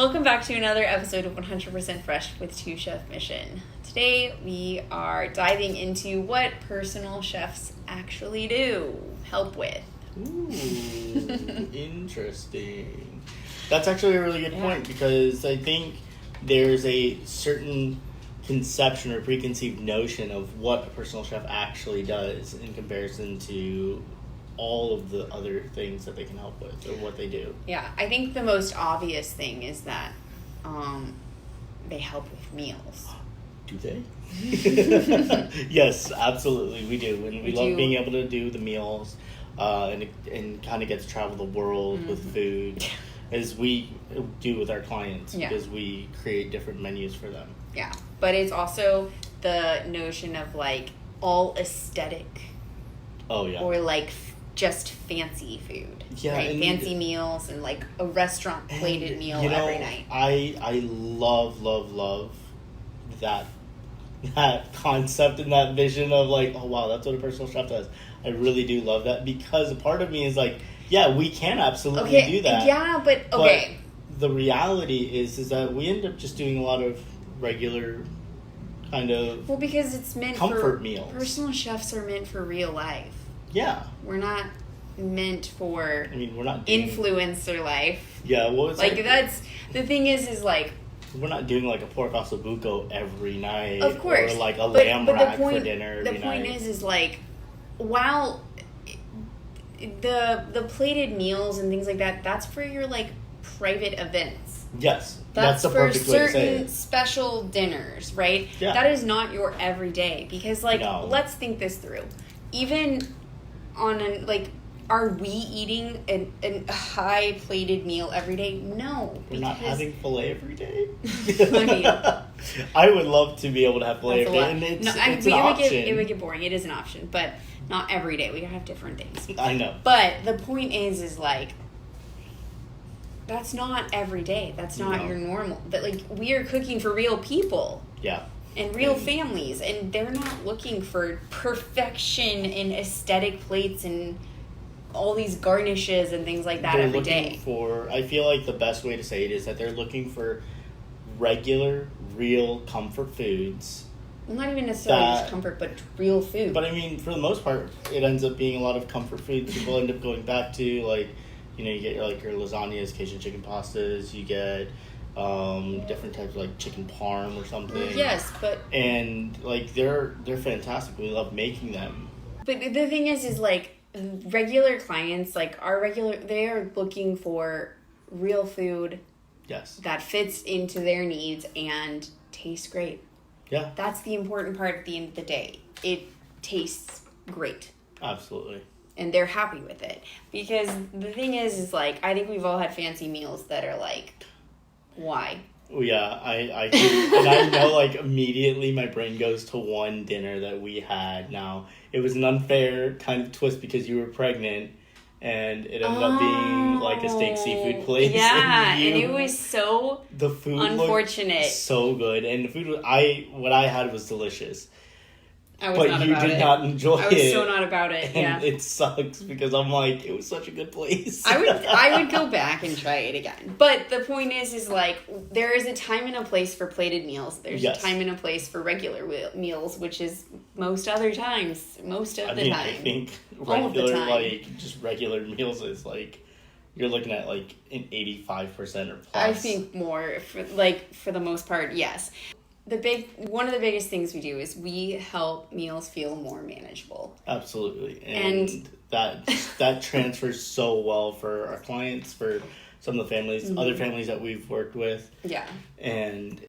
Welcome back to another episode of 100% Fresh with Two Chef Mission. Today we are diving into what personal chefs actually help with. Ooh, interesting. That's actually a really good point because I think there's a certain conception or preconceived notion of what a personal chef actually does in comparison to all of the other things that they can help with or what they do. Yeah, I think the most obvious thing is that they help with meals. Do they? Yes, absolutely, we do. And we love being able to do the meals and kind of get to travel the world with food as we do with our clients because we create different menus for them. Yeah, but it's also the notion of like all aesthetic. Oh, yeah. Or like just fancy food. Yeah. Right? Fancy meals and like a restaurant plated meal every night. I love that concept and that vision of like, oh wow, that's what a personal chef does. I really do love that because a part of me is like, yeah, we can absolutely do that. Yeah, but okay. But the reality is that we end up just doing a lot of regular kind of because it's meant comfort meals. Personal chefs are meant for real life. Yeah. We're not meant for we're not influencer life. Yeah, well, it's like that's the thing is like we're not doing like a pork ossobuco every night. Of course. Or like a lamb rack for dinner every night. The point is like while the plated meals and things like that, that's for your like private events. Yes. That's the for perfect way to say certain it. special dinners, right? Yeah. That is not your everyday because like let's think this through. Even on are we eating a high plated meal every day? No. We're not having filet every day. I would love to be able to have filet every day. And it's an option. It would get boring. It is an option, but not every day. We have different things. I know. But the point is like that's not every day. That's not your normal. But like we are cooking for real people. Yeah. And real families, and they're not looking for perfection in aesthetic plates and all these garnishes and things like that every day. I feel like the best way to say it is that they're looking for regular, real comfort foods. Well, not even necessarily just comfort, but real food. But I mean, for the most part, it ends up being a lot of comfort food. People end up going back to, like, you get your lasagnas, Cajun chicken pastas, you get different types of like chicken parm or something. Yes, and like they're fantastic. We love making them. But the thing is like regular clients, like they are looking for real food. Yes. That fits into their needs and tastes great. Yeah. That's the important part at the end of the day. It tastes great. Absolutely. And they're happy with it. Because the thing is like I think we've all had fancy meals that are like, why? Yeah, I and I know like immediately my brain goes to one dinner that we had. Now it was an unfair kind of twist because you were pregnant, and it ended up being like a steak seafood place. Yeah, and it was so the food unfortunate, so good, and the food what I had was delicious. I was not about it. But you did not enjoy it. I was so not about it, and it sucks because I'm like, it was such a good place. I would go back and try it again. But the point is like, there is a time and a place for plated meals. There's a time and a place for regular meals, which is most of the time. I think regular meals is like, you're looking at like an 85% or plus. I think more, for the most part, yes. One of the biggest things we do is we help meals feel more manageable. Absolutely. And that transfers so well for our clients, for some of the families, other families that we've worked with. Yeah. And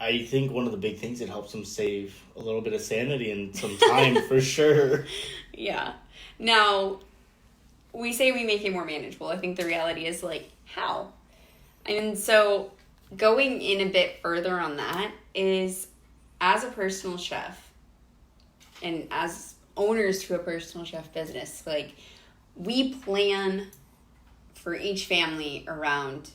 I think one of the big things, it helps them save a little bit of sanity and some time for sure. Yeah. Now, we say we make it more manageable. I think the reality is like, how? And so going in a bit further on that is, as a personal chef and as owners to a personal chef business, like we plan for each family around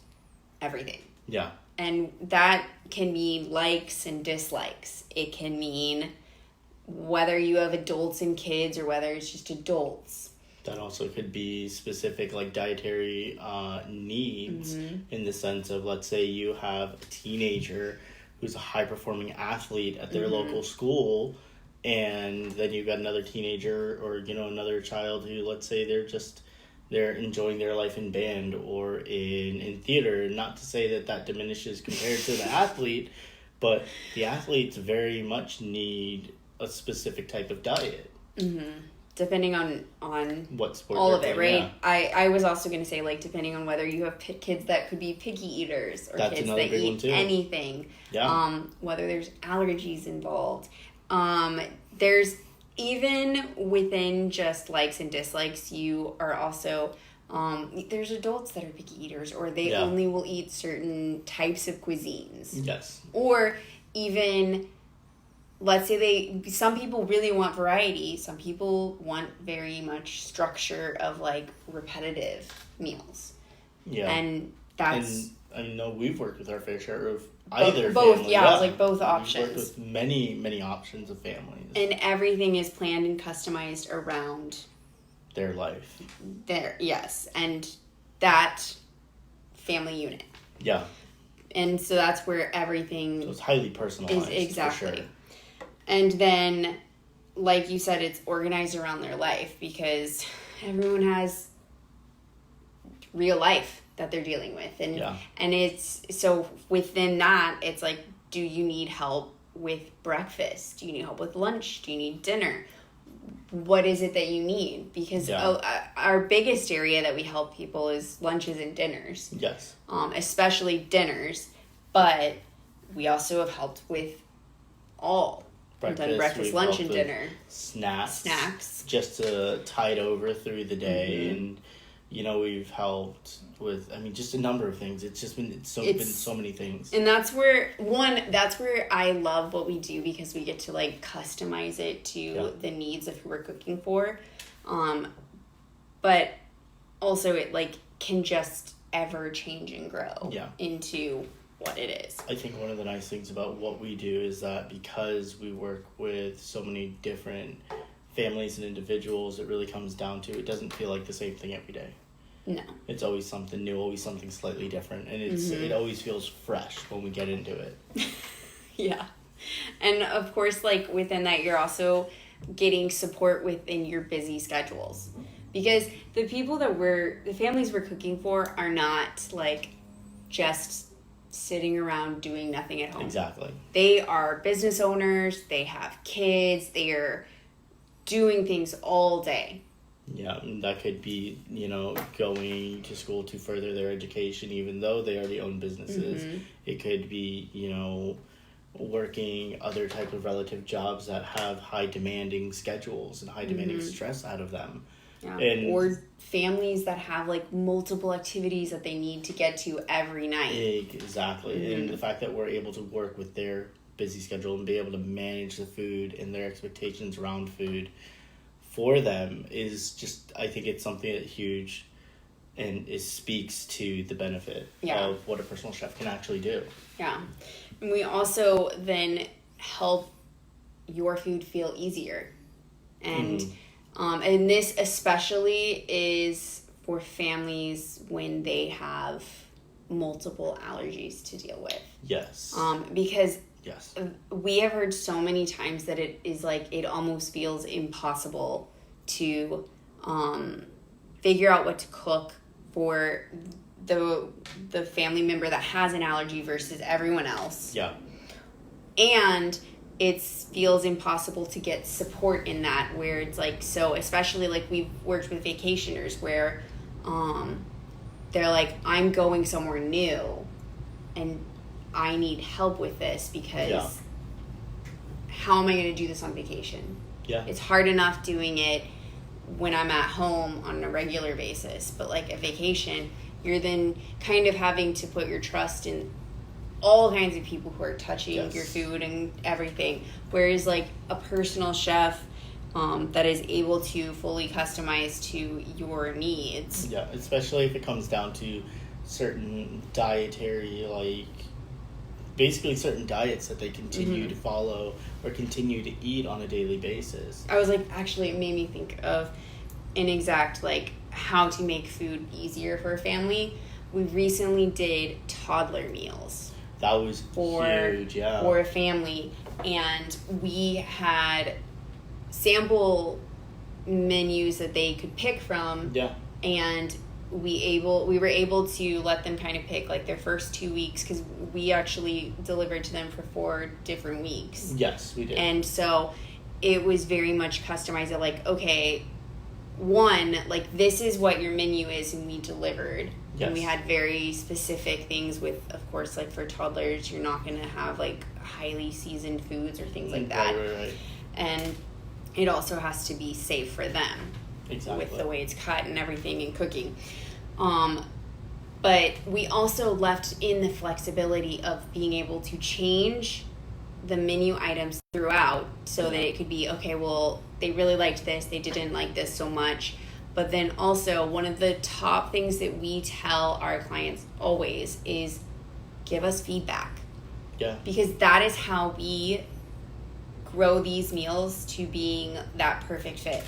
everything. Yeah. And that can mean likes and dislikes. It can mean whether you have adults and kids or whether it's just adults. That also could be specific, like, dietary needs, in the sense of, let's say you have a teenager who's a high-performing athlete at their local school, and then you've got another teenager or, another child who, let's say they're enjoying their life in band or in theater. Not to say that diminishes compared to the athlete, but the athletes very much need a specific type of diet. Depending on what sport all of it, right? Yeah. I was also going to say, like, depending on whether you have kids that could be picky eaters or That's kids that eat anything. Yeah. Whether there's allergies involved. There's even within just likes and dislikes, you are also... there's adults that are picky eaters, or they only will eat certain types of cuisines. Yes. Or even... let's say some people really want variety. Some people want very much structure of, like, repetitive meals. Yeah. And that's... And I know we've worked with our fair share of either both, family. yeah, like both options. We've worked with many, many options of families. And everything is planned and customized around... their life. Yes. And that family unit. Yeah. And so that's where everything... So it's highly personalized. Exactly. For sure. And then, like you said, it's organized around their life, because everyone has real life that they're dealing with. And it's, so within that, it's like, do you need help with breakfast? Do you need help with lunch? Do you need dinner? What is it that you need? Because our biggest area that we help people is lunches and dinners. Yes. Especially dinners. But we also have helped with all. Breakfast, lunch, and dinner. Snacks. Just to tide over through the day. And, we've helped with, just a number of things. It's just been so many things. And that's where I love what we do, because we get to, like, customize it to the needs of who we're cooking for. But also it, like, can just ever change and grow into what it is. I think one of the nice things about what we do is that because we work with so many different families and individuals, it really comes down to, it doesn't feel like the same thing every day. No. It's always something new, always something slightly different, and it always feels fresh when we get into it. Yeah. And of course, like, within that, you're also getting support within your busy schedules. Because the families we're cooking for are not, like, just sitting around doing nothing at home. Exactly. They are business owners, they have kids, they are doing things all day. Yeah, and that could be, going to school to further their education, even though they already own businesses. It could be, working other type of relative jobs that have high demanding schedules and high demanding stress out of them. Yeah. Or families that have, like, multiple activities that they need to get to every night. Exactly. And the fact that we're able to work with their busy schedule and be able to manage the food and their expectations around food for them is just, I think it's something that's huge, and it speaks to the benefit of what a personal chef can actually do. Yeah. And we also then help your food feel easier. And and this especially is for families when they have multiple allergies to deal with. Yes. Because we have heard so many times that it is like, it almost feels impossible to figure out what to cook for the family member that has an allergy versus everyone else. Yeah. And it feels impossible to get support in that, where it's like, so especially like we've worked with vacationers where they're like, I'm going somewhere new and I need help with this because how am I going to do this on vacation? Yeah. It's hard enough doing it when I'm at home on a regular basis, but like a vacation, you're then kind of having to put your trust in all kinds of people who are touching your food and everything. Whereas like a personal chef that is able to fully customize to your needs. Yeah, especially if it comes down to certain dietary, like basically certain diets that they continue to follow or continue to eat on a daily basis. I was like, actually, it made me think of an exact, like, how to make food easier for a family, we recently did toddler meals. That was huge, yeah. For a family. And we had sample menus that they could pick from. Yeah. And we were able to let them kind of pick, like, their first 2 weeks, because we actually delivered to them for 4 different weeks. Yes, we did. And so it was very much customized. Like, okay, one, like, this is what your menu is, and we delivered. Yes. And we had very specific things with, of course, like, for toddlers, you're not going to have, like, highly seasoned foods or things like that. Right. And it also has to be safe for them. Exactly. With the way it's cut and everything and cooking. But we also left in the flexibility of being able to change the menu items throughout so that it could be, okay, well, they really liked this, they didn't like this so much. But then also, one of the top things that we tell our clients always is give us feedback. Yeah. Because that is how we grow these meals to being that perfect fit.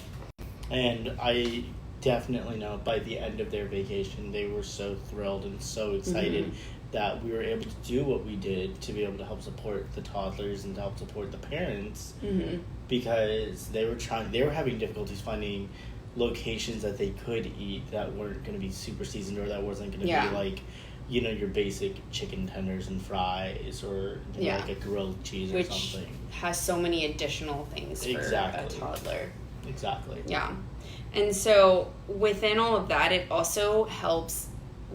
And I definitely know by the end of their vacation, they were so thrilled and so excited that we were able to do what we did to be able to help support the toddlers and to help support the parents, because they were having difficulties finding locations that they could eat that weren't going to be super seasoned, or that wasn't going to be like, you know, your basic chicken tenders and fries, or like a grilled cheese or something. Which has so many additional things for a toddler. Exactly. Yeah. And so within all of that, it also helps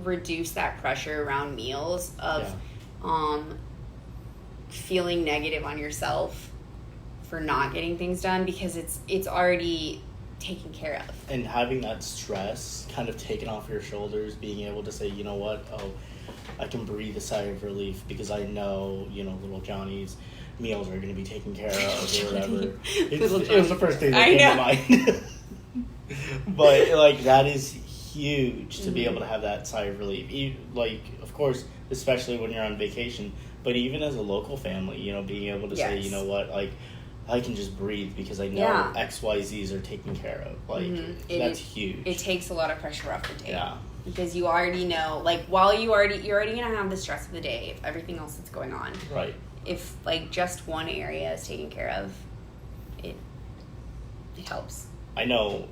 reduce that pressure around meals of feeling negative on yourself for not getting things done, because it's already taken care of. And having that stress kind of taken off your shoulders, being able to say, you know what, I can breathe a sigh of relief because I know, you know, little Johnny's meals are going to be taken care of or whatever. It was the first thing that came to mind. But, like, that is huge to be able to have that sigh of relief. Like, of course, especially when you're on vacation, but even as a local family, you know, being able to say, you know what, like, I can just breathe because I know XYZs are taken care of. Like, that's huge. It takes a lot of pressure off the table. Yeah. Because you already know, like, while you're already going to have the stress of the day, if everything else that's going on. Right. If, like, just one area is taken care of, it helps. I know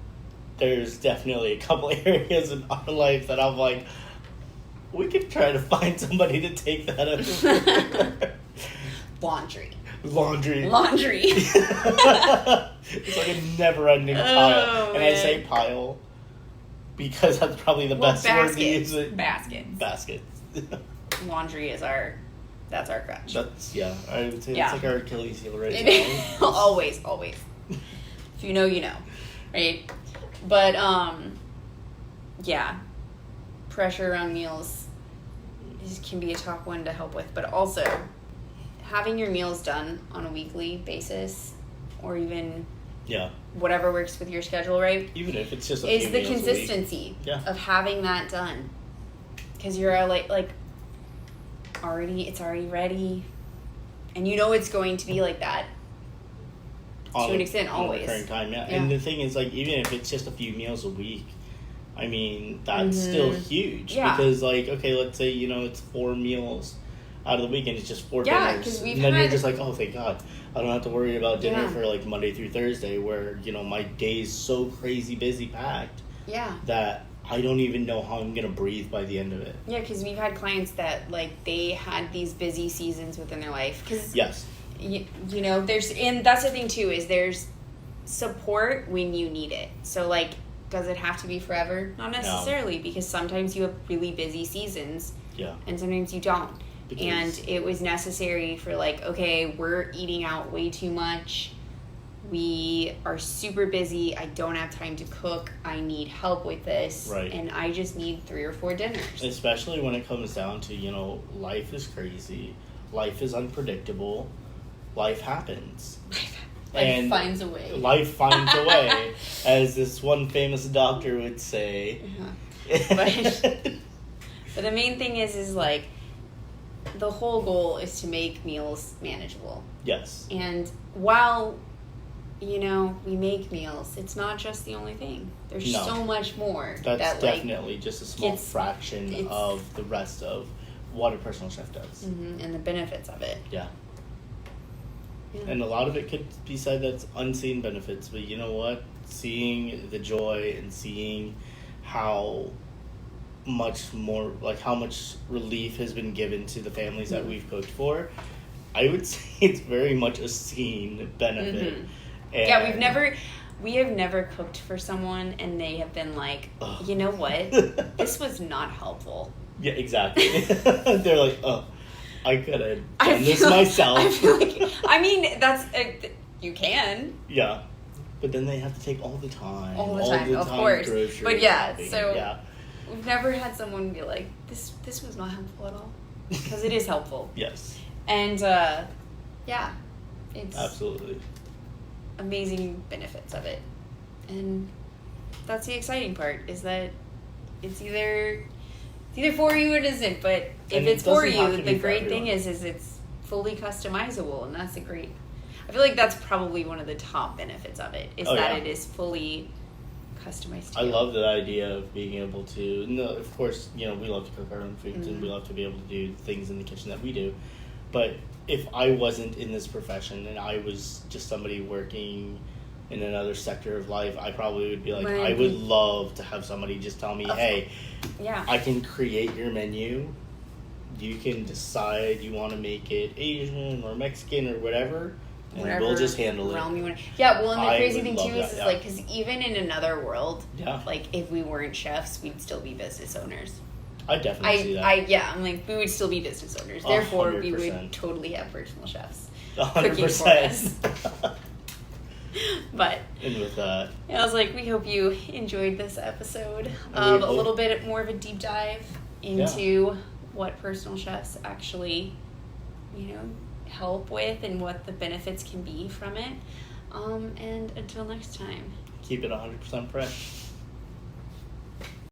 there's definitely a couple areas in our life that I'm like, we could try to find somebody to take that over. Laundry. It's like a never-ending pile. And I say pile because that's probably the best word to use it. Baskets. Laundry is that's our crutch. I would say it's like our Achilles heel right now. Always. If you know, you know. Right? But, pressure around meals can be a tough one to help with. But also, having your meals done on a weekly basis, or even whatever works with your schedule, right? Even if it's just a few is the consistency of having that done. Because you're like it's already ready, and you know it's going to be like that to an extent always. Current time, And the thing is, like, even if it's just a few meals a week, I mean, that's still huge. Because, like, okay, let's say, you know, it's 4 meals out of the weekend, it's just 4 dinners. And then you're just like, oh, thank God, I don't have to worry about dinner for, like, Monday through Thursday, where, you know, my day's so crazy busy packed that I don't even know how I'm going to breathe by the end of it. Yeah, because we've had clients that, like, they had these busy seasons within their life. Cause, you know, and that's the thing, too, is there's support when you need it. So, like, does it have to be forever? Not necessarily, because sometimes you have really busy seasons. Yeah. And sometimes you don't. And it was necessary for, like, okay, we're eating out way too much. We are super busy. I don't have time to cook. I need help with this. Right. And I just need 3 or 4 dinners. Especially when it comes down to, you know, life is crazy. Life is unpredictable. Life happens. Life finds a way. Life finds a way, as this one famous doctor would say. But the main thing is like, the whole goal is to make meals manageable. Yes. And while we make meals. It's not just the only thing. There's No. so much more. That's definitely just a small it's fraction of the rest of what a personal chef does. And the benefits of it. Yeah. Yeah. And a lot of it could be said that's unseen benefits, but you know what? Seeing the joy and seeing how much more, like how much relief has been given to the families that we've cooked for, I would say it's very much a seen benefit. And Yeah, we have never cooked for someone and they have been like, you know what? This was not helpful. Yeah, exactly. They're like, oh, I could have I done this feel like- myself. I feel like, I mean, that's, you can. Yeah. But then they have to take all the time. All the time, of course. grocery But yeah, shopping. so Yeah. we've never had someone be like, this was not helpful at all. Because it is helpful. Yes. And, yeah, it's Absolutely. amazing benefits of it. And that's the exciting part, is that it's either for you or it isn't. But if And it it's for doesn't have you, to the be for great thing everyone. is it's fully customizable, and that's the great. I feel like that's probably one of the top benefits of it, is Oh, that yeah. it is fully customized to I you. love the idea of being able to. No, of course, we love to cook our own foods and we Mm-hmm. love to be able to do things in the kitchen that we do. But if I wasn't in this profession and I was just somebody working in another sector of life, I probably would be like, Right. I would love to have somebody just tell me, hey, Yeah. I can create your menu. You can decide you want to make it Asian or Mexican or whatever, and Whatever we'll just handle realm it. you want. Yeah, well, and the I crazy would thing love too that, is yeah. like, because even in another world, Yeah, like if we weren't chefs, we'd still be business owners. I definitely see that. I'm like, we would still be business owners. Therefore, we 100%. would totally have personal chefs 100%. cooking for us. But And with that, I was like, we hope you enjoyed this episode And of we a hope- little bit more of a deep dive into what personal chefs actually, help with and what the benefits can be from it. And until next time. keep it 100% fresh.